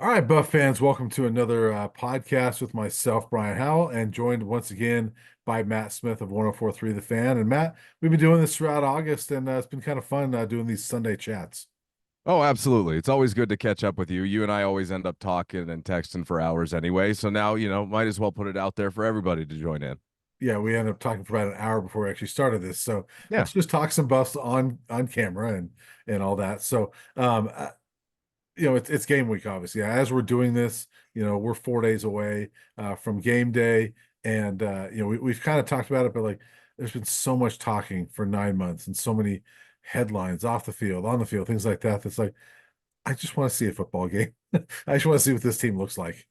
All right, Buff fans, welcome to another podcast with myself, Brian Howell, and joined once again by Matt Smith of 1043 The Fan. And Matt, we've been doing this throughout August, and it's been kind of fun doing these Sunday chats. Oh, absolutely. It's always good to catch up with you. You and I always end up talking and texting for hours anyway. So now, might as well put it out there for everybody to join in. Yeah, we ended up talking for about an hour before we actually started this. So Yeah. let's just talk some Buffs on camera and all that. So it's game week, obviously. As we're doing this, we're 4 days away from game day, and we've kind of talked about it, but like, there's been so much talking for 9 months and so many headlines off the field, on the field, things like that. That's like, I just want to see a football game. I just want to see what this team looks like.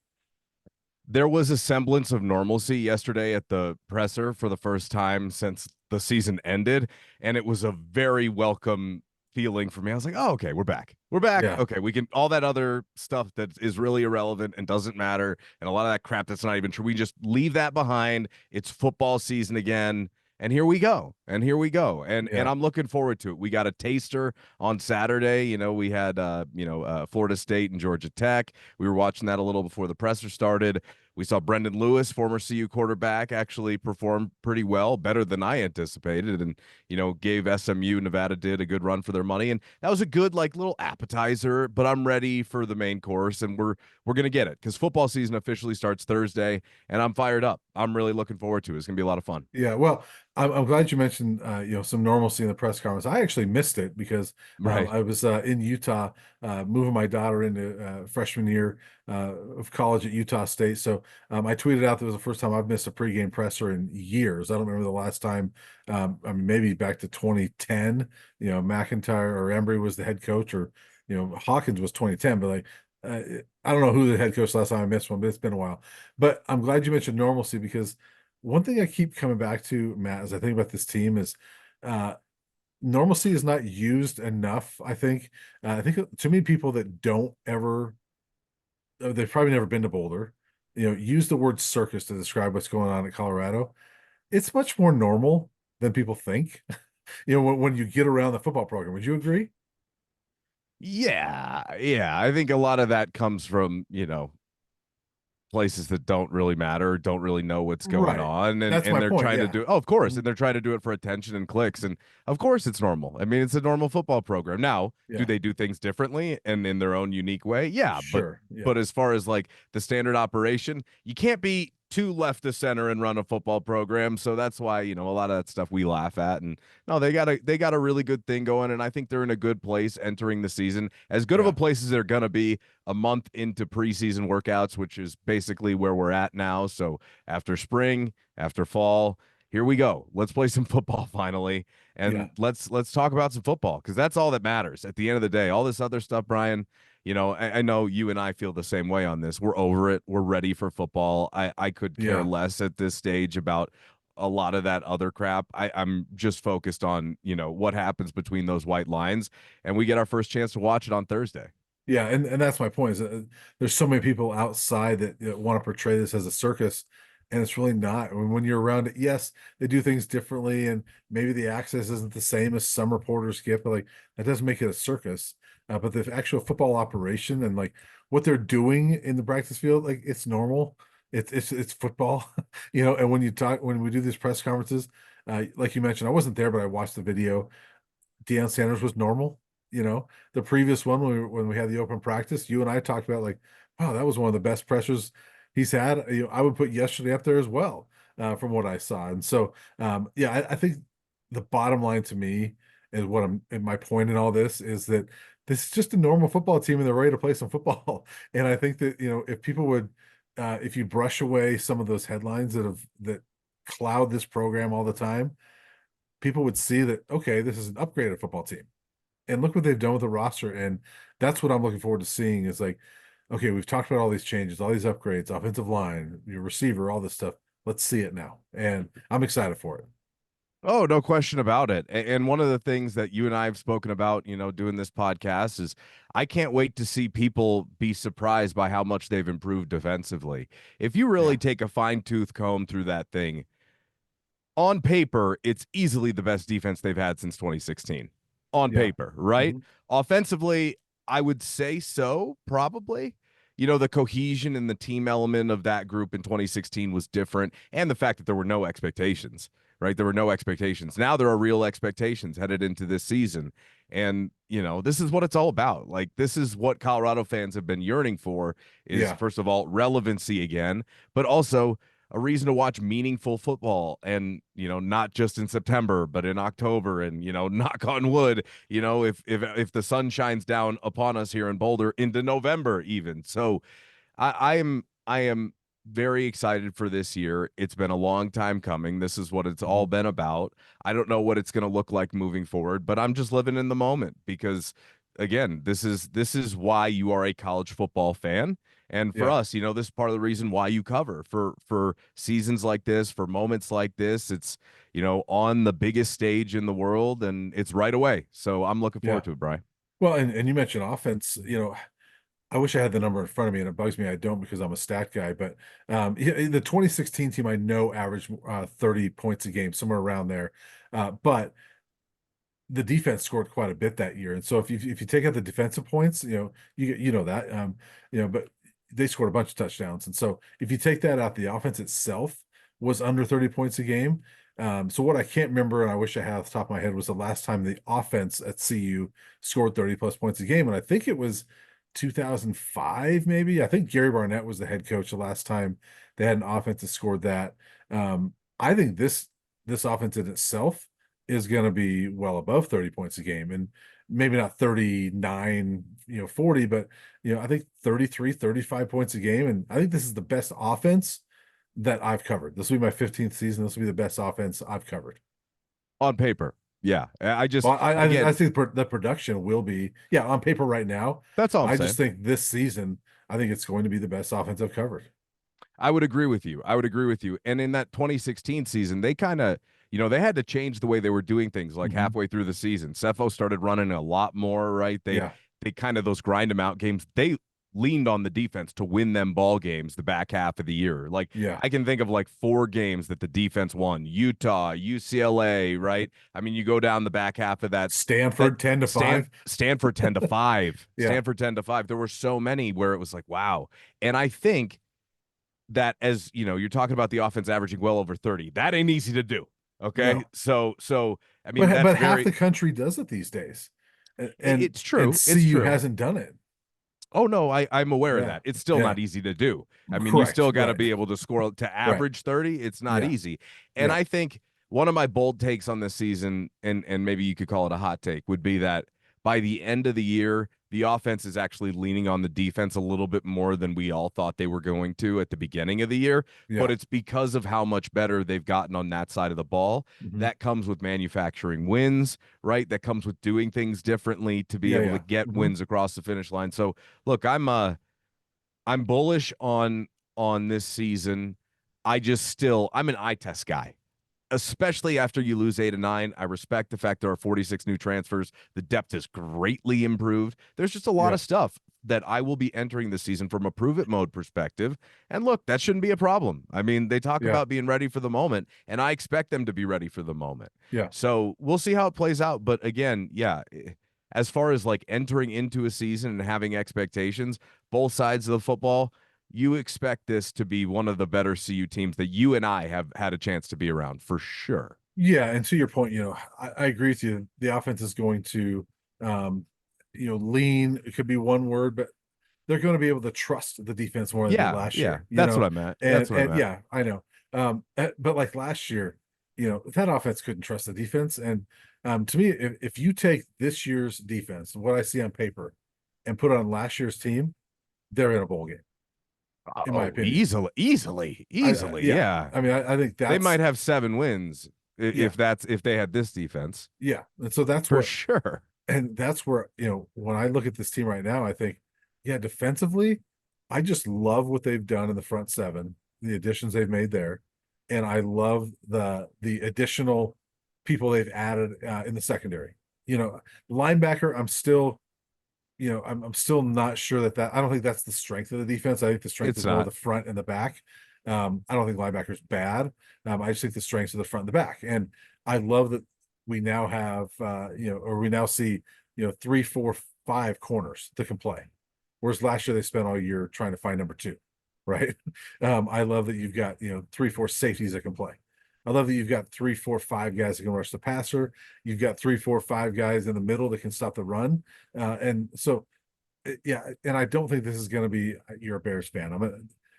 There was a semblance of normalcy yesterday at the presser for the first time since the season ended. And it was a very welcome feeling for me. I was like, oh, okay, we're back. We're back. Yeah, Okay, we can all that other stuff that is really irrelevant and doesn't matter, and a lot of that crap that's not even true. We just leave that behind. It's football season again. And here we go. And here we go. And yeah, I'm looking forward to it. We got a taster on Saturday. We had Florida State and Georgia Tech. We were watching that a little before the presser started. We saw Brendan Lewis, former CU quarterback, actually perform pretty well, better than I anticipated, and gave SMU, Nevada did a good run for their money, and that was a good like little appetizer. But I'm ready for the main course, and we're gonna get it because football season officially starts Thursday, and I'm fired up. I'm really looking forward to it. It's gonna be a lot of fun. yeah. Well, I'm glad you mentioned some normalcy in the press conference. I actually missed it because Right. I was in Utah moving my daughter into freshman year of college at Utah State. So I tweeted out that was the first time I've missed a pregame presser in years. I don't remember the last time. I mean, maybe back to 2010. McIntyre or Embry was the head coach, or Hawkins was 2010. But like, I don't know who the head coach last time I missed one, but it's been a while. But I'm glad you mentioned normalcy, because one thing I keep coming back to, Matt, as I think about this team is uh, normalcy is not used enough. I think too many people that don't ever, they've probably never been to Boulder, use the word circus to describe what's going on in Colorado. It's much more normal than people think. When you get around the football program, would you agree? Yeah, yeah. I think a lot of that comes from places that don't really matter, don't really know what's going Right. on, and That's my they're point. trying to Yeah. do of course, Mhm. and they're trying to do it for attention and clicks, and of course it's normal. I mean, it's a normal football program. Now, do Yeah. they do things differently and in their own unique way? Yeah, but Sure. Yeah. but as far as like the standard operation, you can't be too left to center and run a football program. So that's why, a lot of that stuff we laugh at. And no, they got a really good thing going, and I think they're in a good place entering the season. As good of a Yeah. place as they're gonna be a month into preseason workouts, which is basically where we're at now. So after spring, after fall, here we go. Let's play some football finally, Yeah. and let's talk about some football because that's all that matters at the end of the day. All this other stuff, Brian. I know you and I feel the same way on this. We're over it. We're ready for football. I could care Yeah. less at this stage about a lot of that other crap. I'm just focused on, what happens between those white lines, and we get our first chance to watch it on Thursday. Yeah, and that's my point. Is that there's so many people outside that want to portray this as a circus, and it's really not. When you're around it, yes, they do things differently, and maybe the access isn't the same as some reporters get, but like, that doesn't make it a circus. But the actual football operation and like what they're doing in the practice field, like, it's normal. It's football, And when we do these press conferences, like you mentioned, I wasn't there, but I watched the video. Deion Sanders was normal. The previous one, when we had the open practice, you and I talked about, like, wow, that was one of the best pressures he's had. I would put yesterday up there as well, from what I saw. And so, yeah, I think the bottom line to me is what I'm, and my point in all this is that this is just a normal football team and they're ready to play some football. And I think that, if people would, if you brush away some of those headlines that cloud this program all the time, people would see that, okay, this is an upgraded football team, and look what they've done with the roster. And that's what I'm looking forward to seeing, is like, okay, we've talked about all these changes, all these upgrades, offensive line, your receiver, all this stuff. Let's see it now. And I'm excited for it. Oh, no question about it. And one of the things that you and I have spoken about, doing this podcast is I can't wait to see people be surprised by how much they've improved defensively. If you really Yeah. take a fine-tooth comb through that thing, on paper, it's easily the best defense they've had since 2016. On Yeah. paper, right? Mhm. Offensively, I would say so, probably. the cohesion and the team element of that group in 2016 was different, and the fact that there were no expectations, right? There were no expectations. Now there are real expectations headed into this season. And, this is what it's all about. Like, this is what Colorado fans have been yearning for is, Yeah, first of all, relevancy again, but also a reason to watch meaningful football, and not just in September but in October, and knock on wood, if the sun shines down upon us here in Boulder into November even. So I am very excited for this year. It's been a long time coming. This is what it's all mhm, been about. I don't know what it's going to look like moving forward, but I'm just living in the moment because, again, this is why you are a college football fan. And for yeah, us, this is part of the reason why you cover for seasons like this, for moments like this. It's, on the biggest stage in the world, and it's right away. So I'm looking yeah. forward to it, Brian. Well, and you mentioned offense. I wish I had the number in front of me, and it bugs me I don't because I'm a stat guy. But the 2016 team I know averaged 30 points a game, somewhere around there. But the defense scored quite a bit that year, and so if you take out the defensive points, you know that but they scored a bunch of touchdowns, and so if you take that out, the offense itself was under 30 points a game. So what I can't remember, and I wish I had off the top of my head, was the last time the offense at CU scored 30 plus points a game, and I think it was 2005, maybe. I think Gary Barnett was the head coach the last time they had an offense that scored that. I think this offense in itself is going to be well above 30 points a game, and maybe not 39, 40, but I think 33, 35 points a game. And I think this is the best offense that I've covered. This will be my 15th season. This will be the best offense I've covered. On paper. Yeah. I just, Well, I again, think the production will be, yeah, on paper right now. that's all I'm I just saying. think this season, I think it's going to be the best offense I've covered. I would agree with you. I would agree with you. And in that 2016 season, they kind of, they had to change the way they were doing things like Mhm. halfway through the season. Cepho started running a lot more, right? They Yeah, they kind of those grind them out games. They leaned on the defense to win them ball games the back half of the year. Like, yeah. I can think of like 4 games that the defense won. Utah, UCLA, right? I mean, you go down the back half of that Stanford 10 to 5. Stanford 10 to 5. Yeah, Stanford 10 to 5. There were so many where it was like, wow. And I think that, as you're talking about the offense averaging well over 30. That ain't easy to do. Okay. no. So I mean, But that's half very, the country does it these days. And it's and true. It's CU true. hasn't done it. Oh no, I'm aware of Yeah. that. It's still Yeah. not easy to do. I mean, you Correct. still got to Right. be able to score to Right. average 30. It's not Yeah. easy. And Yeah. I think one of my bold takes on this season, and maybe you could call it a hot take, would be that by the end of the year, the offense is actually leaning on the defense a little bit more than we all thought they were going to at the beginning of the year. But Yeah. it's because of how much better they've gotten on that side of the ball. Mhm. That comes with manufacturing wins, right? That comes with doing things differently to be Yeah. able to Yeah. get Mhm. wins across the finish line. So look, I'm bullish on this season. I'm an eye test guy, especially after you lose 8 and 9. I respect the fact there are 46 new transfers. The depth is greatly improved. There's just a lot Yeah. of stuff that I will be entering the season from a prove it mode perspective. And look, that shouldn't be a problem. I mean, they talk Yeah. about being ready for the moment, and I expect them to be ready for the moment. Yeah. So we'll see how it plays out. But again, yeah, as far as like entering into a season and having expectations, both sides of the football, you expect this to be one of the better CU teams that you and I have had a chance to be around for sure. Yeah. And to your point, I agree with you. The offense is going to, um, lean. It could be one word, but they're going to be able to trust the defense more than they did Yeah, last yeah. year, That's what I meant. That's what I and meant. yeah, I know. But like last year, that offense couldn't trust the defense. And to me, if you take this year's defense, what I see on paper, and put it on last year's team, they're in a bowl game, in my Oh, opinion. easily. Yeah, Yeah. I mean, I think They that's, might have 7 wins yeah, if they had this defense. yeah. And so that's For what, sure. and that's where, when I look at this team right now, I think, yeah, defensively, I just love what they've done in the front seven, the additions they've made there. And I love the additional people they've added in the secondary. Linebacker, I'm still, I'm still not sure I don't think that's the strength of the defense. I think the strength It's is more not. the front and the back. I don't think linebacker's bad. I just think the strengths are the front and the back. And I love that we now have, or we now see, 3, 4, 5 corners that can play. Whereas last year they spent all year trying to find number two, right? I love that you've got, 3, 4 safeties that can play. I love that you've got 3, 4, 5 guys that can rush the passer. You've got 3, 4, 5 guys in the middle that can stop the run. And so, yeah, and I don't think this is going to be, you're a Bears fan.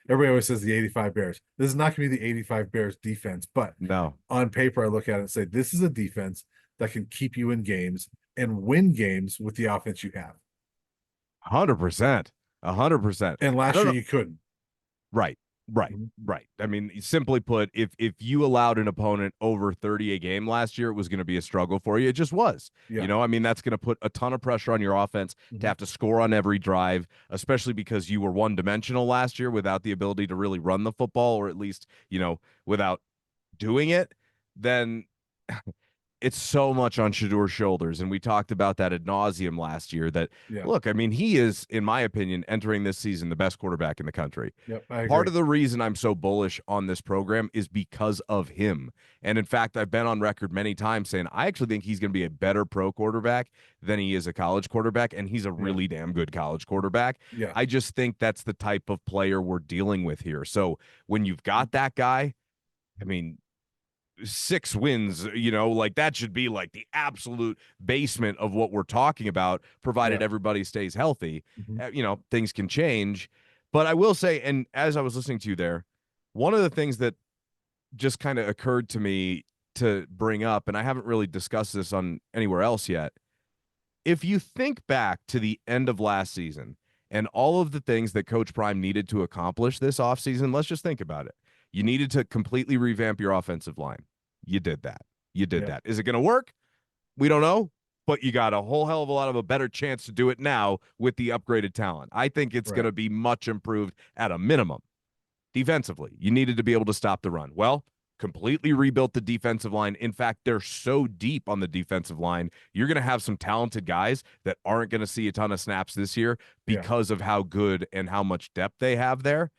Everybody always says the 85 Bears. This is not going to be the 85 Bears defense, but No. on paper, I look at it and say, this is a defense that can keep you in games and win games with the offense you have. 100%. 100%. And I last don't year know. you couldn't. Right. Right. Mhm. Right. I mean, simply put, if you allowed an opponent over 30 a game last year, it was going to be a struggle for you. It just was. Yeah. I mean, that's going to put a ton of pressure on your offense to have to score on every drive, especially because you were one-dimensional last year without the ability to really run the football, or at least, without doing it. Then it's so much on Shadur's shoulders. And we talked about that ad nauseum last year that, Yeah. look, I mean, he is, in my opinion, entering this season the best quarterback in the country. Yep. I agree. Part of the reason I'm so bullish on this program is because of him. And in fact, I've been on record many times saying I actually think he's going to be a better pro quarterback than he is a college quarterback. And he's a really damn good college quarterback. Yeah. I just think that's the type of player we're dealing with here. So when you've got that guy, I mean, 6 wins, like that should be like the absolute basement of what we're talking about, provided everybody stays healthy. Things can change. But I will say, and as I was listening to you there, one of the things that just kind of occurred to me to bring up, and I haven't really discussed this on anywhere else yet, if you think back to the end of last season and all of the things that Coach Prime needed to accomplish this offseason, let's just think about it. You needed to completely revamp your offensive line. You did that. That. Is it going to work? We don't know, but you got a whole hell of a lot of a better chance to do it now with the upgraded talent. I think it's going to be much improved at a minimum. Defensively, you needed to be able to stop the run. Well, completely rebuilt the defensive line. In fact, they're so deep on the defensive line, you're going to have some talented guys that aren't going to see a ton of snaps this year because of how good and how much depth they have there.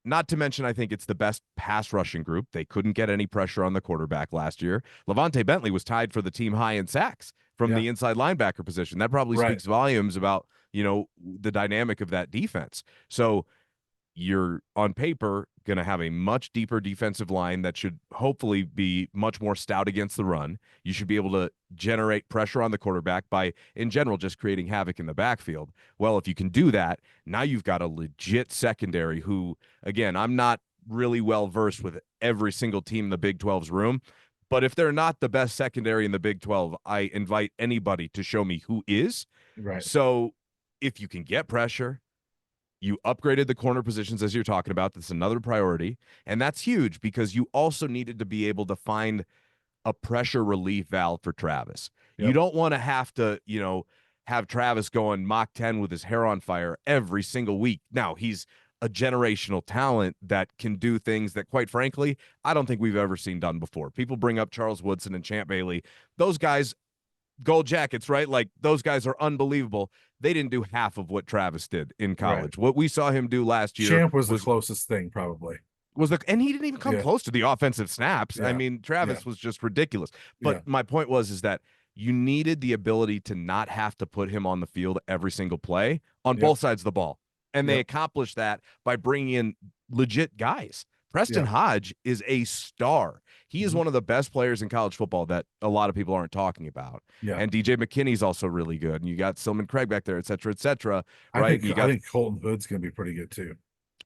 Not to mention, I think it's the best pass rushing group. They couldn't get any pressure on the quarterback last year. Levante Bentley was tied for the team high in sacks from the inside linebacker position. That probably speaks volumes about, the dynamic of that defense. So you're on paper going to have a much deeper defensive line that should hopefully be much more stout against the run. You should be able to generate pressure on the quarterback by, in general, just creating havoc in the backfield. Well, if you can do that, now you've got a legit secondary who, again, I'm not really well versed with every single team in the Big 12's room, but if they're not the best secondary in the Big 12, I invite anybody to show me who is. Right. So if you can get pressure, you upgraded the corner positions as you're talking about. That's another priority. And that's huge because you also needed to be able to find a pressure relief valve for Travis. You don't want to have to, have Travis going Mach 10 with his hair on fire every single week. Now, he's a generational talent that can do things that, quite frankly, I don't think we've ever seen done before. People bring up Charles Woodson and Champ Bailey. Those guys, gold jackets, right? Like, those guys are unbelievable. They didn't do half of what Travis did in college. What we saw him do last year Champ was the closest thing, probably. And he didn't even come close to the offensive snaps. I mean, Travis was just ridiculous. But my point is that you needed the ability to not have to put him on the field every single play on both sides of the ball. And they accomplished that by bringing in legit guys. Preston Hodge is a star. He is one of the best players in college football that a lot of people aren't talking about. And DJ McKinney's also really good. And you got Silman Craig back there, et cetera, right? I think Colton Hood's going to be pretty good too.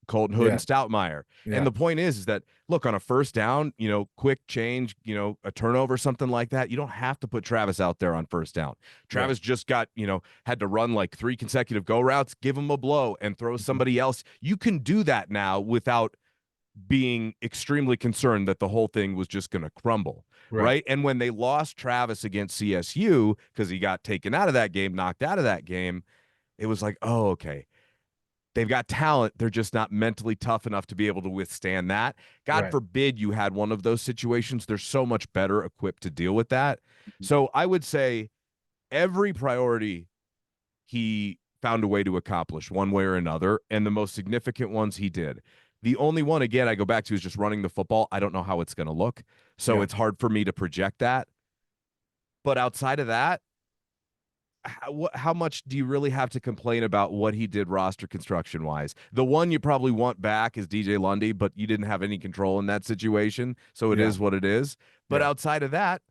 Colton Hood and Stoutmeyer. And the point is that, look, on a first down, quick change, a turnover, something like that, you don't have to put Travis out there on first down. Travis just got, had to run like 3 consecutive go routes, give him a blow and throw somebody else. You can do that now without being extremely concerned that the whole thing was just going to crumble, right? And when they lost Travis against CSU because he got taken out of that game, knocked out of that game, it was like, oh, okay. They've got talent. They're just not mentally tough enough to be able to withstand that. God forbid you had one of those situations. They're so much better equipped to deal with that. So I would say every priority he found a way to accomplish one way or another, and the most significant ones he did. The only one, again, I go back to is just running the football. I don't know how it's going to look, so it's hard for me to project that. But outside of that, how much do you really have to complain about what he did roster construction wise? The one you probably want back is DJ Lundy, but you didn't have any control in that situation, so it Yeah, is what it is. But yeah, outside of that,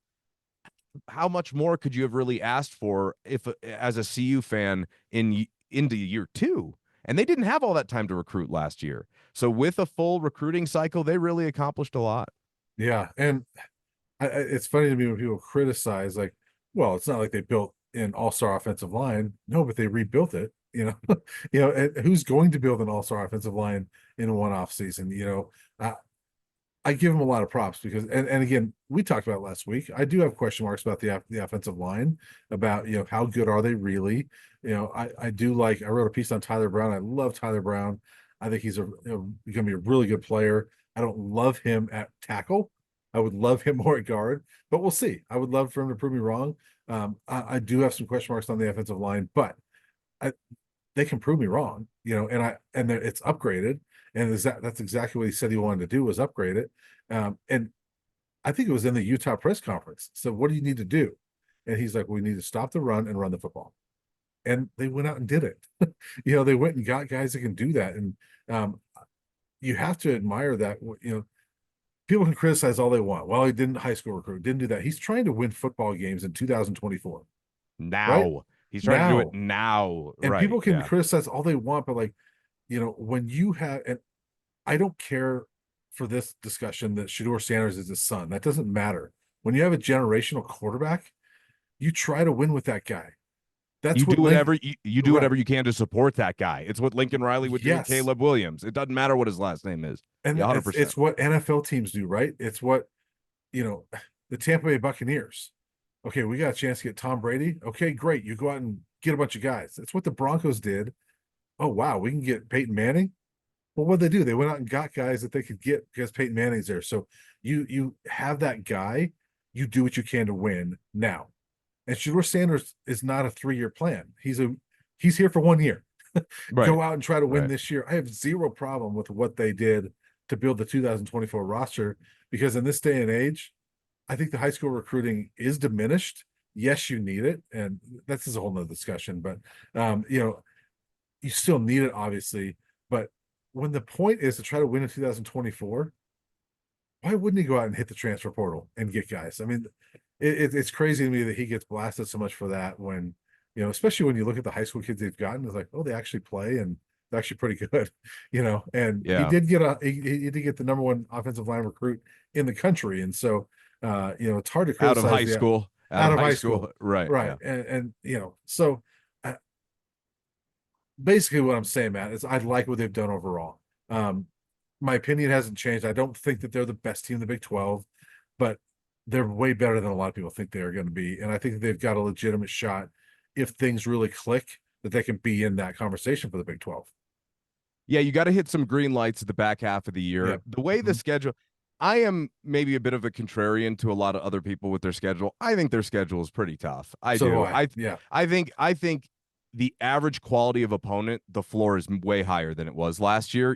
how much more could you have really asked for if as a CU fan into year 2? And they didn't have all that time to recruit last year. So with a full recruiting cycle, they really accomplished a lot. yeah. And it's funny to me when people criticize, like, well, it's not like they built an all-star offensive line. No, but they rebuilt it. And who's going to build an all-star offensive line in one off season? I give him a lot of props because, and again, we talked about it last week. I do have question marks about the offensive line, about how good are they really? I wrote a piece on Tyler Brown. I love Tyler Brown. I think he's going to be a really good player. I don't love him at tackle. I would love him more at guard, but we'll see. I would love for him to prove me wrong. I do have some question marks on the offensive line, but I, they can prove me wrong, and it's upgraded, and that's exactly what he said he wanted to do, was upgrade it. And I think it was in the Utah press conference. So what do you need to do? And he's like, we need to stop the run and run the football. And they went out and did it. They went and got guys that can do that. And you have to admire that. People can criticize all they want. Well, he didn't high school recruit, didn't do that. He's trying to win football games in 2024, right? Now. He's trying to do it Now. now. And Right. people can Yeah. criticize all they want, but when you have, and I don't care for this discussion that Shedeur Sanders is his son. That doesn't matter. When you have a generational quarterback, you try to win with that guy. You That's what do Link, whatever you do right? whatever you can to support that guy. It's what Lincoln Riley would do with Yes, Caleb Williams. It doesn't matter what his last name is. and Yeah, it's 100%. it's what NFL teams do, right? It's what you know, the Tampa Bay Buccaneers. Okay, we got a chance to get Tom Brady. Okay, great. You go out and get a bunch of guys. That's what the Broncos did. Oh wow, we can get Peyton Manning. Well, what did they do? They went out and got guys that they could get because Peyton Manning's there. So you have that guy. You do what you can to win now. And Shedeur Sanders is not a 3-year plan. He's here for 1 year. Right. Go out and try to win Right. this year. I have zero problem with what they did to build the 2024 roster, because in this day and age, I think the high school recruiting is diminished. Yes, you need it, and that's just a whole nother discussion. But you still need it, obviously. But when the point is to try to win in 2024, why wouldn't he go out and hit the transfer portal and get guys? I mean, it's crazy to me that he gets blasted so much for that, when, especially when you look at the high school kids they've gotten, it's like, oh, they actually play and they're actually pretty good, and he Yeah. did get he did get the number one offensive line recruit in the country. And so, it's hard to Out of criticize high the school. Out out of of high high school. school. Right. Right. Yeah. And so uh, basically what I'm saying, Matt, is I like what they've done overall. My opinion hasn't changed. I don't think that they're the best team in the Big 12, but they're way better than a lot of people think they are going to be. And I think that they've got a legitimate shot, if things really click, that they can be in that conversation for the Big 12. Yeah, you got to hit some green lights at the back half of the year. Yep. The way the Mhm. schedule, I am maybe a bit of a contrarian to a lot of other people with their schedule. I think their schedule is pretty tough. I So do do. I. I Yeah. I think the average quality of opponent, the floor is way higher than it was last year.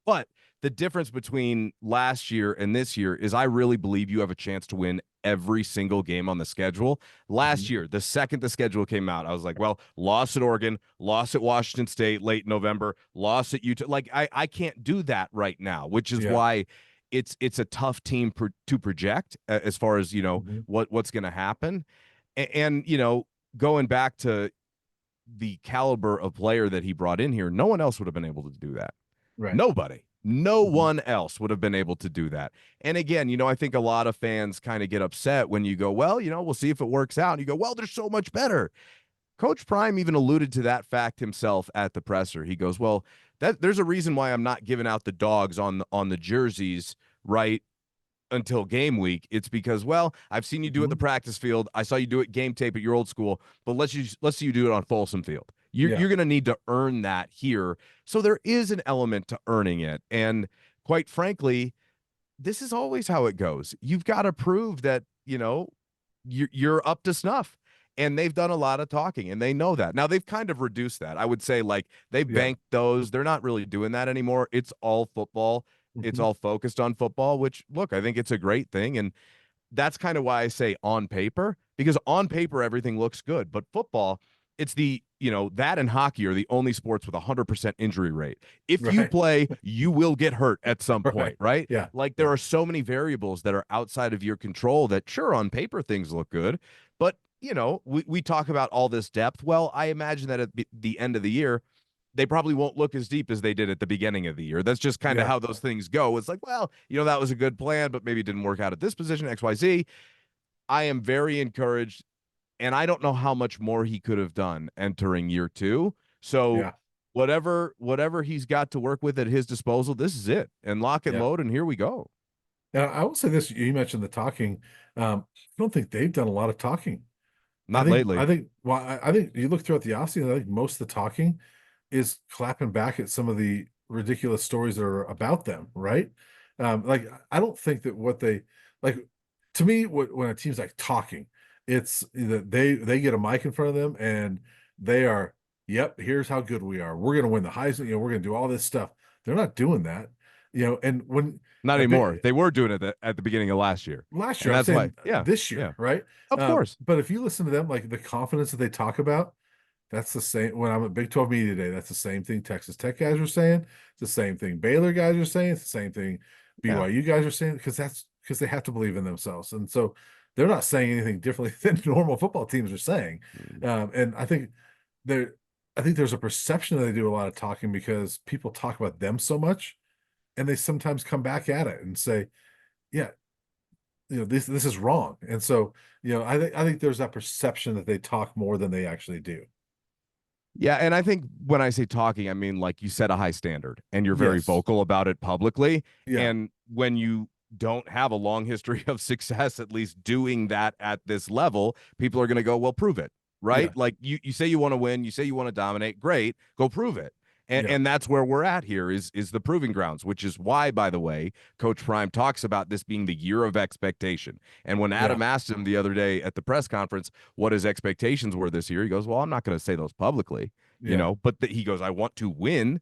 But the difference between last year and this year is I really believe you have a chance to win every single game on the schedule. Last Mhm. year, the second the schedule came out, I was like, well, loss at Oregon, loss at Washington State late November, loss at Utah. Like I can't do that right now, which is Yeah. why it's a tough team to project as far as Mhm. what's going to happen. And going back to the caliber of player that he brought in here, no one else would have been able to do that. Right. Nobody. No Mhm. one else would have been able to do that. And again, I think a lot of fans kind of get upset when you go, well, we'll see if it works out. And you go, well, they're so much better. Coach Prime even alluded to that fact himself at the presser. He goes, well, there's a reason why I'm not giving out the dogs on the jerseys right until game week. It's because, well, I've seen you do it at the Mhm. practice field. I saw you do it game tape at your old school, but let's see you do it on Folsom Field. You're, Yeah. you're going to need to earn that here. So there is an element to earning it. And quite frankly, this is always how it goes. You've got to prove that, you're up to snuff. And they've done a lot of talking and they know that. Now they've kind of reduced that. I would say like they've Yeah. banked those. They're not really doing that anymore. It's all football. It's Mhm. all focused on football, which look, I think it's a great thing. And that's kind of why I say on paper, because on paper everything looks good. But football, it's the, that and hockey are the only sports with 100% injury rate. If you Right. play, you will get hurt at some Right. point, right? Yeah. Like there Yeah. are so many variables that are outside of your control that sure on paper things look good, but we talk about all this depth. Well, I imagine that at the end of the year, they probably won't look as deep as they did at the beginning of the year. That's just kind of Yeah. how those things go. It's like, well, that was a good plan, but maybe it didn't work out at this position, XYZ. I am very encouraged, and I don't know how much more he could have done entering year two. So Yeah. whatever he's got to work with at his disposal, this is it. And lock and Yeah. load, and here we go. Now, I will say this: you mentioned the talking. I don't think they've done a lot of talking. I Not think, lately. I think, well, I think you look throughout the offseason, I think most of the talking is clapping back at some of the ridiculous stories that are about them, right? Like, I don't think that what they like to me, when a team's like talking, it's that they get a mic in front of them and they are, yep, here's how good we are. We're gonna win the Heisman, we're gonna do all this stuff. They're not doing that, and when Not a anymore. bit They were doing it at the beginning of last year. last And year, I'm that's why, saying yeah, this yeah, year, right? of course. But if you listen to them, like the confidence that they talk about, that's the same when I'm at Big 12 Media Day. That's the same thing Texas Tech guys are saying. It's the same thing Baylor guys are saying. It's the same thing Yeah. BYU guys are saying because they have to believe in themselves. And so they're not saying anything differently than normal football teams are saying. Mm. And there, I think there's a perception that they do a lot of talking because people talk about them so much, and they sometimes come back at it and say, "Yeah, this is wrong." And so I think there's that perception that they talk more than they actually do. Yeah, and I think when I say talking, I mean like you set a high standard and you're very Yes. vocal about it publicly. Yeah. And when you don't have a long history of success, at least doing that at this level, people are going to go, well, prove it, Yeah. right? Like you say you want to win, you say you want to dominate, great, go prove it. And, Yeah. and that's where we're at here is the proving grounds, which is why, by the way, Coach Prime talks about this being the year of expectation. And when Yeah. Adam asked him the other day at the press conference what his expectations were this year, he goes, well, I'm not going to say those publicly, Yeah. but he goes, I want to win.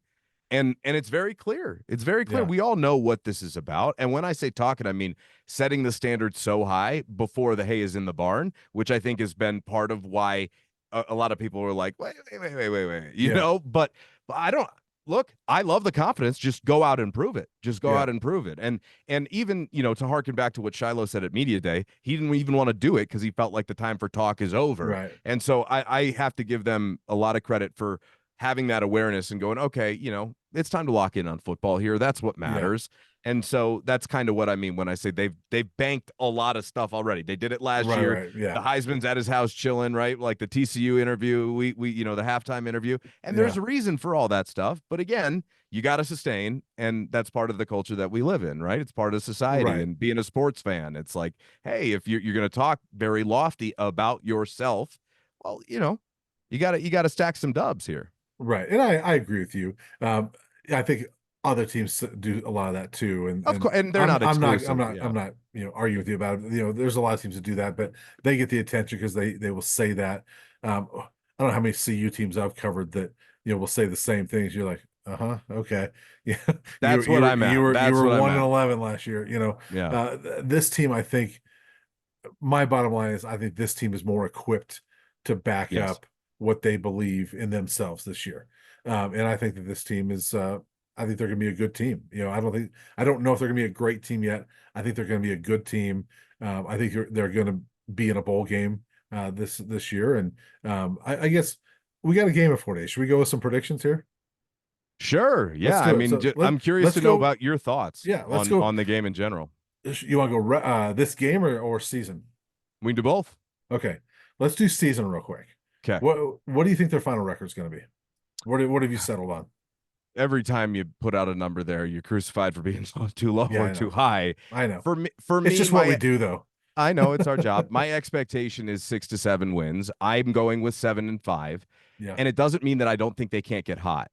And it's very clear. It's very clear. Yeah. We all know what this is about. And when I say talking, I mean setting the standard so high before the hay is in the barn, which I think has been part of why a lot of people were like, wait, Yeah. but I don't look. I love the confidence. Just go out and prove it. Just go Yeah. out and prove it. And even to harken back to what Shiloh said at media day, he didn't even want to do it because he felt like the time for talk is over. Right. And so I have to give them a lot of credit for having that awareness and going, okay, it's time to lock in on football here. That's what Yeah. matters. And so that's kind of what I mean when I say they've banked a lot of stuff already. They did it last Right. year. Right. Yeah. The Heisman's at his house chilling, right? Like the TCU interview, we the halftime interview. And there's Yeah. a reason for all that stuff. But again, you got to sustain, and that's part of the culture that we live in, right? It's part of society Right. and being a sports fan. It's like, hey, if you're going to talk very lofty about yourself, well, you got to stack some dubs here. Right. And I agree with you. I think other teams do a lot of that too. And Of and course, and they're I'm not I'm not I'm exclusive. not Yeah. I'm not arguing with you about it. There's a lot of teams that do that, but they get the attention because they will say that. I don't know how many CU teams I've covered that will say the same things. You're like, uh-huh, okay. Yeah. You That's you what were I you meant. were you That's were what I 1 and meant. 11 last year. Yeah. This team, I think my bottom line is I think this team is more equipped to back Yes. up what they believe in themselves this year. And I think that this team is I think they're gonna be a good team. I don't know if they're gonna be a great team yet. I think they're gonna be a good team. I think they're gonna be in a bowl game this year. And I guess we got a game in 4 days. Should we go with some predictions here? Sure. Let's Yeah. I do it. mean, So I'm curious let's to know go. about your thoughts Yeah, let's on go. on the game in general. You want to go this game or season? We can do both. Okay, let's do season real quick. Okay. What do you think their final record is going to be? What have you settled on? Every time you put out a number there, you're crucified for being too low Yeah, or I too know. high. I know. For It's me, just what we do, though. I know it's our job. My expectation is 6 to 7 wins. I'm going with 7-5. Yeah, And it doesn't mean that I don't think they can't get hot.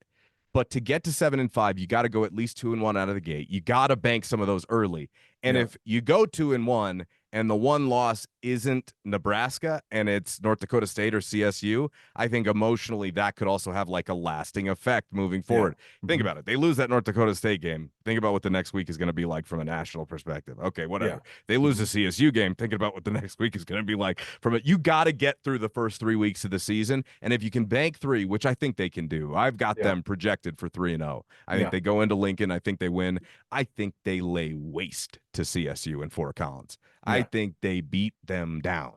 But to get to 7-5, you got to go at least 2-1 out of the gate. You got to bank some of those early. And yeah, if you go 2-1 and the one loss isn't Nebraska and it's North Dakota State or CSU, I think emotionally that could also have like a lasting effect moving Yeah. forward. Think Hmm. about it. They lose that North Dakota State game. Think about what the next week is going to be like from a national perspective. Okay, Yeah. whatever. They lose Hmm. the CSU game. Thinking about what the next week is going to be like from it. You got to get through the first 3 weeks of the season. And if you can bank three, which I think they can do, I've got Yeah. them projected for 3-0. I think Yeah. they go into Lincoln. I think they win. I think they lay waste to CSU in Fort Collins. I Yeah. think they beat them down.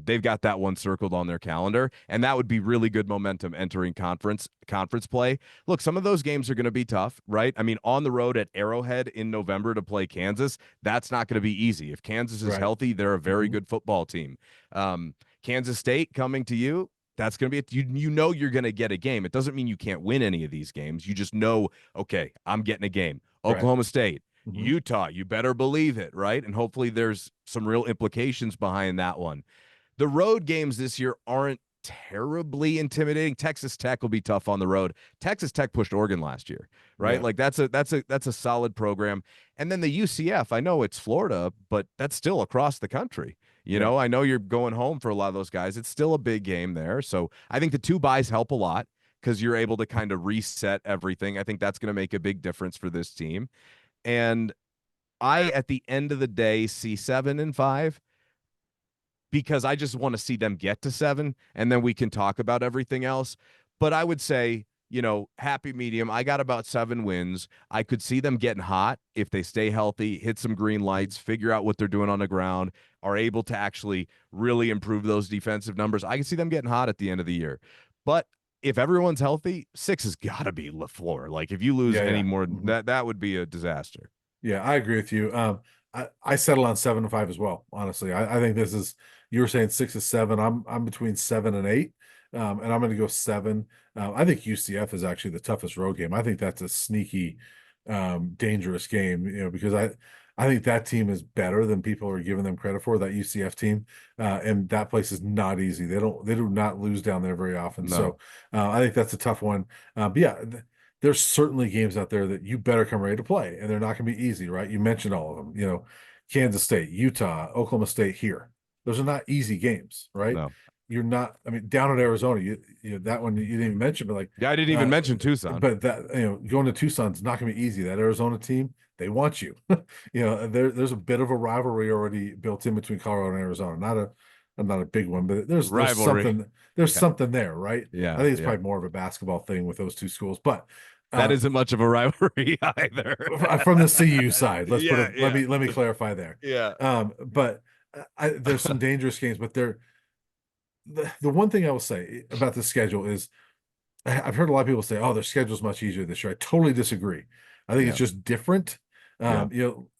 They've got that one circled on their calendar, and that would be really good momentum entering conference play. Look, some of those games are going to be tough, right? I mean, on the road at Arrowhead in November to play Kansas, that's not going to be easy. If Kansas is Right. healthy, they're a very Hmm. good football team. Kansas State coming to you, that's going to be you know you're going to get a game. It doesn't mean you can't win any of these games. You just know, okay, I'm getting a game. Right. Oklahoma State, Hmm. Utah, you better believe it, right? And hopefully there's some real implications behind that one. The road games this year aren't terribly intimidating. Texas Tech will be tough on the road. Texas Tech pushed Oregon last year, right? Yeah. Like that's a solid program. And then the UCF, I know it's Florida, but that's still across the country. Yeah. I know you're going home for a lot of those guys. It's still a big game there. So I think the 2 buys help a lot because you're able to kind of reset everything. I think that's going to make a big difference for this team. And I, at the end of the day, see 7-5 because I just want to see them get to 7 and then we can talk about everything else. But I would say, happy medium. I got about 7 wins. I could see them getting hot if they stay healthy, hit some green lights, figure out what they're doing on the ground, are able to actually really improve those defensive numbers. I can see them getting hot at the end of the year. But if everyone's healthy, 6 has got to be LaFleur. Like if you lose Yeah. any Yeah. more, Hmm. that would be a disaster. Yeah, I agree with you. I settle on 7-5 as well. Honestly, I think this is, you were saying 6 to 7. I'm between 7 and 8, and I'm going to go 7. I think UCF is actually the toughest road game. I think that's a sneaky, dangerous game. Because I think that team is better than people are giving them credit for. That UCF team, and that place is not easy. They do not lose down there very often. No, So I think that's a tough one. But yeah. There's certainly games out there that you better come ready to play, and they're not going to be easy, right? You mentioned all of them, Kansas State, Utah, Oklahoma State here. Those are not easy games, right? no. You're not, I mean, down at Arizona, that one you didn't even mention, but like, Yeah, I didn't even uh, mention Tucson. but that, going to Tucson's not going to be easy. That Arizona team, they want you. There's a bit of a rivalry already built in between Colorado and Arizona. Not a big one, but there's Rivalry. Yeah, something there, right? I yeah, think it's yeah. probably more of a basketball thing with those two schools, but That uh, isn't much of a rivalry either. from the CU side, Yeah, yeah, let me clarify there. yeah. But there's some dangerous games, but the one thing I will say about the schedule is I've heard a lot of people say, "Oh, their schedule's much easier this year." I totally disagree. I think it's Yeah, just different. yeah.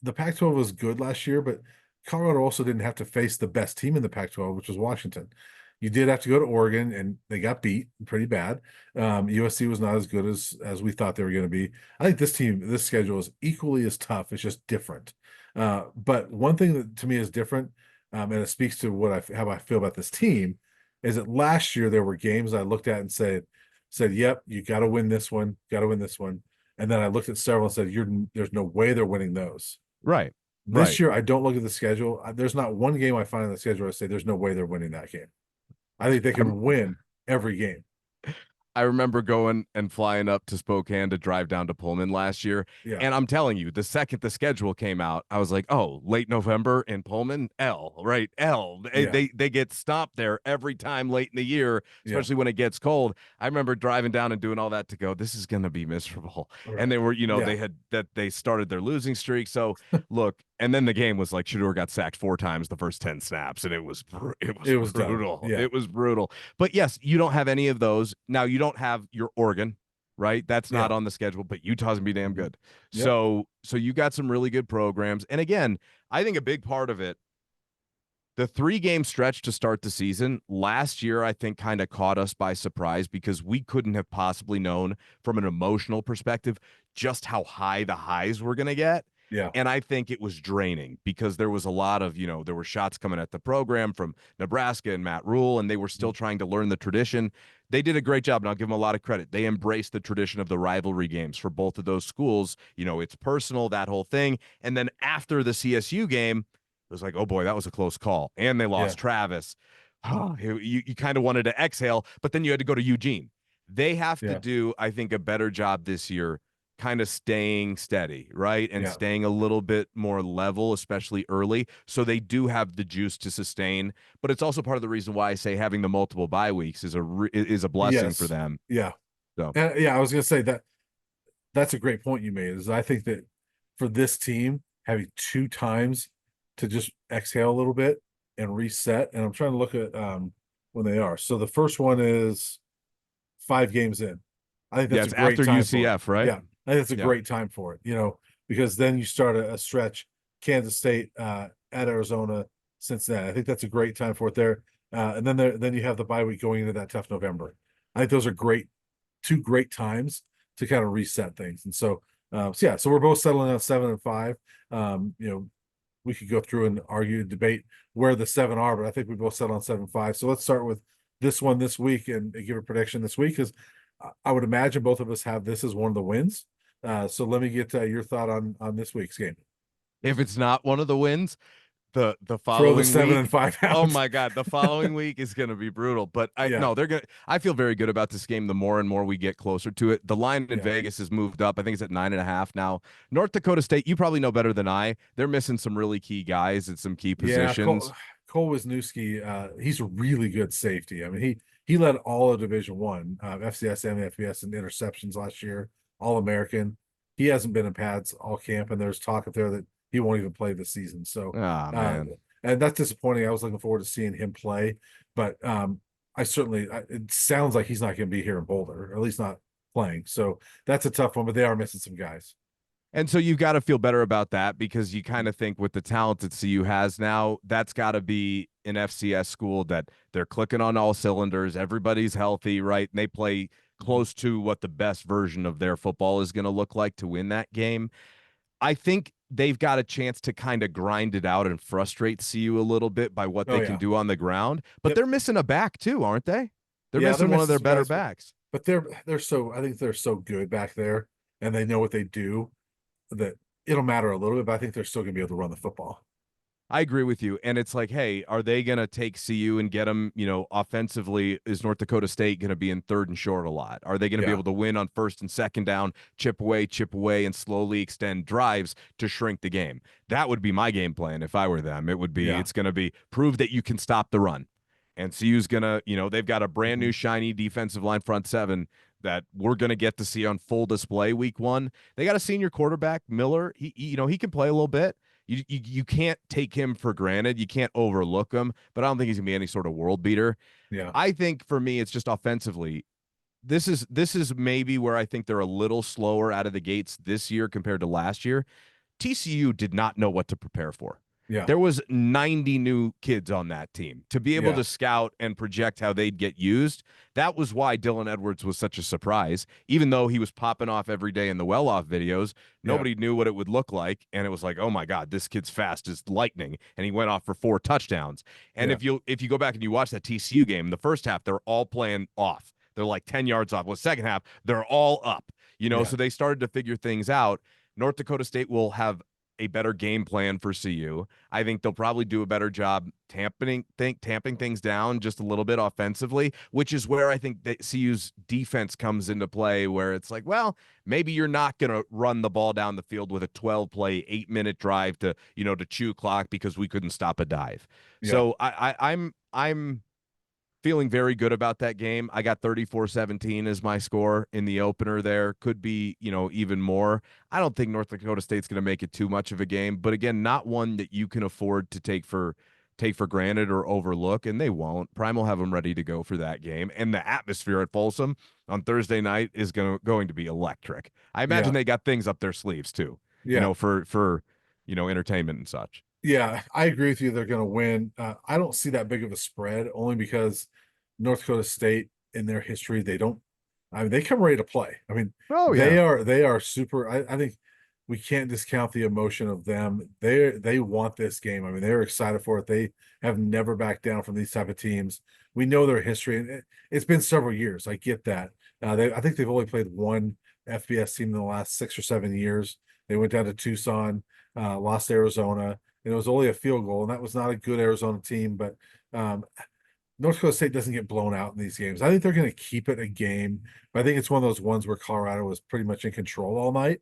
The Pac-12 was good last year, but Colorado also didn't have to face the best team in the Pac-12, which was Washington. You did have to go to Oregon, and they got beat pretty bad. USC was not as good as we thought they were going to be. I think this schedule is equally as tough. It's just different. But one thing that to me is different, and it speaks to how I feel about this team, is that last year there were games I looked at and said, "Yep, you got to win this one, got to win this one." And then I looked at several and said, there's no way they're winning those." Right, This right. year, I don't look at the schedule. There's not one game I find on the schedule where I say there's no way they're winning that game. I think they I'm can win every game. I remember going and flying up to Spokane to drive down to Pullman last year. Yeah, And I'm telling you, the second the schedule came out, I was like, oh, late November in Pullman, L, right? L. yeah, They get stopped there every time late in the year, yeah. especially when it gets cold. I remember driving down and doing all that to go, this is gonna be miserable. And Right. they were, Yeah, they started their losing streak. So look, and then the game was like Shador got sacked 4 times the first 10 snaps, and it was it was done. brutal. Yeah, It was brutal. But yes, you don't have any of those. Now you don't have your Oregon, right? That's not yeah. on the schedule, but Utah's gonna be damn Mhm. good. Yep. So you got some really good programs. And again, I think a big part of it, the 3-game stretch to start the season last year, I think kind of caught us by surprise because we couldn't have possibly known from an emotional perspective just how high the highs were going to get. Yeah. And I think it was draining because there was a lot of, there were shots coming at the program from Nebraska and Matt Rule, and they were still trying to learn the tradition. They did a great job, and I'll give them a lot of credit. They embraced the tradition of the rivalry games for both of those schools. It's personal, that whole thing. And then after the CSU game, it was like, oh boy, that was a close call. And they Yeah. lost Travis. You kind of wanted to exhale, but then you had to go to Eugene. They have to Yeah. do, I think, a better job this year, kind of staying steady, right? And Yeah. staying a little bit more level, especially early. So they do have the juice to sustain. But it's also part of the reason why I say having the multiple bye weeks is a blessing for Yes. them. Yeah. So And yeah, I was gonna say that that's a great point you made. Is I think that for this team, having two times to just exhale a little bit and reset. And I'm trying to look at when they are. So the first one is 5 games in. I think yeah, that's a it's great after time for it. UCF, right? Yeah, I think that's a Yeah. great time for it, because then you start a stretch, Kansas State, at Arizona, Cincinnati. I think that's a great time for it there. And then you have the bye week going into that tough November. I think those are two great times to kind of reset things. And so yeah, so we're both settling on 7 and 5. We could go through and argue and debate where the seven are, but I think we both settled on 7-5. So let's start with this one this week and give a prediction this week, because I would imagine both of us have this as one of the wins. So let me get your thought on this week's game. If it's not one of the wins, the Throw the following seven week, and five oh out. my god, the following week is going to be brutal. But I Yeah, no, they're going to I feel very good about this game the more and more we get closer to it. The line in yeah, Vegas has moved up. I think it's at 9.5 now. North Dakota State, you probably know better than I. They're missing some really key guys at some key yeah. Cole, positions. Cole Wisniewski, he's a really good safety. I mean, he led all of Division One, FCS and FBS in interceptions last year, All American. He hasn't been in pads all camp, and there's talk up there that he won't even play this season. So, Ah, uh, man. and that's disappointing. I was looking forward to seeing him play, but it sounds like he's not going to be here in Boulder, or at least not playing. So that's a tough one. But they are missing some guys. And so you've got to feel better about that because you kind of think with the talent that CU has now, that's got to be an FCS school that they're clicking on all cylinders. Everybody's healthy, right? And they play close to what the best version of their football is going to look like to win that game. I think they've got a chance to kind of grind it out and frustrate CU a little bit by what Oh they can yeah, do on the ground. But yep, they're missing a back too, aren't they? They're yeah. They're missing one of missing their some better guys, but backs. but they're so I think they're so good back there, and they know what they do, that it'll matter a little bit, but I think they're still gonna be able to run the football. I agree with you. And it's like, hey, are they going to take CU and get them, offensively? Is North Dakota State going to be in third and short a lot? Are they going to be Yeah, able to win on first and second down, chip away, and slowly extend drives to shrink the game? That would be my game plan if I were them. yeah. It's going to be prove that you can stop the run. And CU's going to, they've got a brand new Mhm. shiny defensive line front seven that we're going to get to see on full display week 1. They got a senior quarterback, Miller. He can play a little bit. You can't take him for granted. You can't overlook him, but I don't think he's gonna be any sort of world beater. Yeah, I think for me, it's just offensively. This is maybe where I think they're a little slower out of the gates this year compared to last year. TCU did not know what to prepare for. yeah, There was 90 new kids on that team. To be able yeah, to scout and project how they'd get used, that was why Dylan Edwards was such a surprise. Even though he was popping off every day in the well-off videos, yeah, nobody knew what it would look like, and it was like, oh my God, this kid's fast as lightning, and he went off for 4 touchdowns. And yeah, if you go back and you watch that TCU game, the first half they're all playing off. They're like 10 yards off. Well, second half they're all up. yeah, So they started to figure things out. North Dakota State will have a better game plan for CU. I think they'll probably do a better job tamping things down just a little bit offensively, which is where I think that CU's defense comes into play, where it's like, well, maybe you're not going to run the ball down the field with a 12-play, 8-minute drive to chew clock because we couldn't stop a dive. yeah, So I'm feeling very good about that game. I got 34-17 as my score in the opener there. Could be, even more. I don't think North Dakota State's going to make it too much of a game, but again, not one that you can afford to take for granted or overlook, and they won't. Prime will have them ready to go for that game. And the atmosphere at Folsom on Thursday night is going to be electric. I imagine yeah, they got things up their sleeves too, yeah. for entertainment and such. Yeah, I agree with you. They're going to win. I don't see that big of a spread, only because North Dakota State, in their history, they don't. I mean, they come ready to play. I mean, Oh they yeah. are they are super. I think we can't discount the emotion of them. They want this game. I mean, they're excited for it. They have never backed down from these type of teams. We know their history, and it's been several years. I get that. I think they've only played one FBS team in the last 6 or 7 years. They went down to Tucson, lost to Arizona. and it was only a field goal, and that was not a good Arizona team. But um, North Dakota State doesn't get blown out in these games. I think they're going to keep it a game, but I think it's one of those ones where Colorado was pretty much in control all night.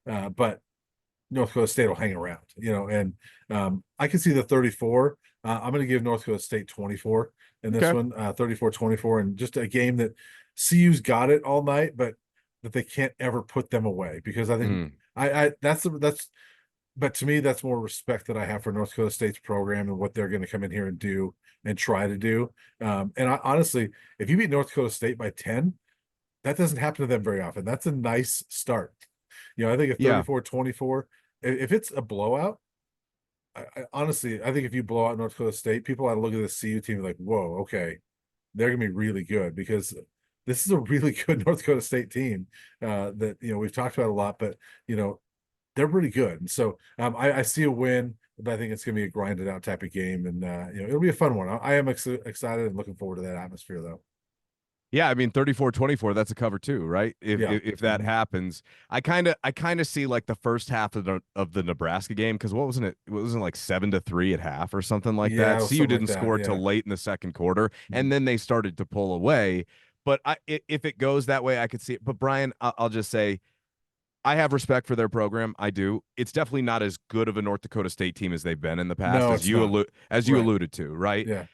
But North Dakota State will hang around, and I can see the 34. I'm going to give North Dakota State 24 in this Okay. one, 34-24, and just a game that CU's got it all night, but that they can't ever put them away because I think Mm. that's but to me, that's more respect that I have for North Dakota State's program and what they're going to come in here and do and try to do. And I honestly, if you beat North Dakota State by 10, that doesn't happen to them very often. That's a nice start. I think a Yeah. 34-24, if it's a blowout, honestly, I think if you blow out North Dakota State, people ought to look at the CU team like, whoa, okay, they're going to be really good because this is a really good North Dakota State team that, we've talked about a lot, but, they're pretty good. And so I see a win, but I think it's going to be a grinded out type of game. And, it'll be a fun one. I am excited and looking forward to that atmosphere, though. Yeah, I mean 34-24, that's a cover too, right? If Yeah. if that happens, I kind of see like the first half of the Nebraska game, because what wasn't it? It wasn't like 7-3 at half or something like Yeah, that. CU something like didn't that. score Yeah. till late in the second quarter, and then they started to pull away. But if it goes that way, I could see it. But Brian, I'll just say I have respect for their program. I do. It's definitely not as good of a North Dakota State team as they've been in the past, No, as it's not. you Right. alluded to, right? Yeah.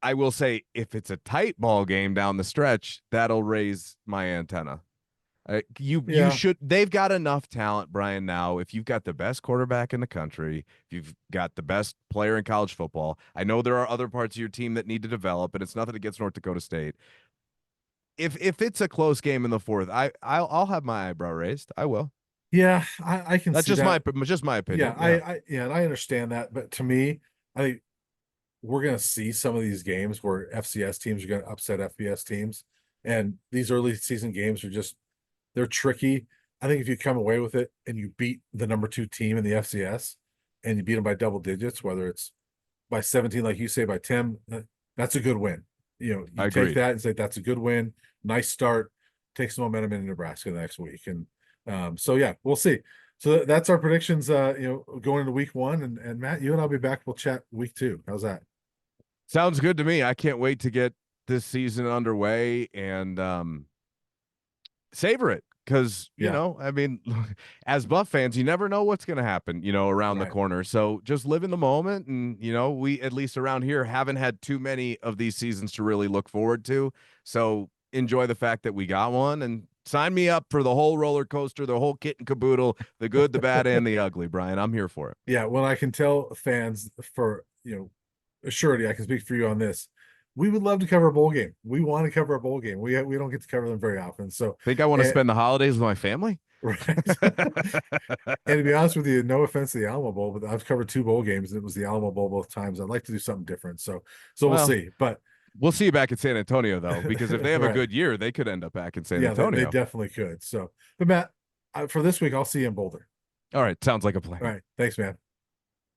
I will say if it's a tight ball game down the stretch, that'll raise my antenna. You Yeah. should. They've got enough talent, Brian. Now, if you've got the best quarterback in the country, if you've got the best player in college football, I know there are other parts of your team that need to develop, and it's nothing against North Dakota State. If it's a close game in the fourth, I'll have my eyebrow raised. I will. Yeah. I can That's see just my that. just my Yeah. opinion. Yeah. And I understand that. But to me, I think we're going to see some of these games where FCS teams are going to upset FBS teams. And these early season games are they're tricky. I think if you come away with it and you beat the number 2 team in the FCS and you beat them by double digits, whether it's by 17, like you say, by 10, that's a good win. You take Agreed. that and say, that's a good win. Nice start. Take some momentum into Nebraska the next week. And so, yeah, we'll see. So that's our predictions, going into week 1. And Matt, you and I'll be back. We'll chat week 2. How's that? Sounds good to me. I can't wait to get this season underway and savor it, because Yeah. I mean, as Buff fans, you never know what's going to happen around the Right. corner. So just live in the moment, and we, at least around here, haven't had too many of these seasons to really look forward to. So enjoy the fact that we got one, and sign me up for the whole roller coaster, the whole kit and caboodle, the good, the bad, and the ugly. Brian, I'm here for it. Yeah. Well, I can tell fans for, surety, I can speak for you on this. We would love to cover a bowl game. We want to cover a bowl game. We don't get to cover them very often. So, Think I want to and, spend the holidays with my family? right. And to be honest with you, no offense to the Alamo Bowl, but I've covered 2 bowl games and it was the Alamo Bowl both times. I'd like to do something different. So we'll Well, see. But we'll see you back in San Antonio, though, because if they have a right. good year, they could end up back in San Yeah, they Antonio. definitely could. So, but Matt, for this week, I'll see you in Boulder. All right. Sounds like a All plan. right. Thanks, man.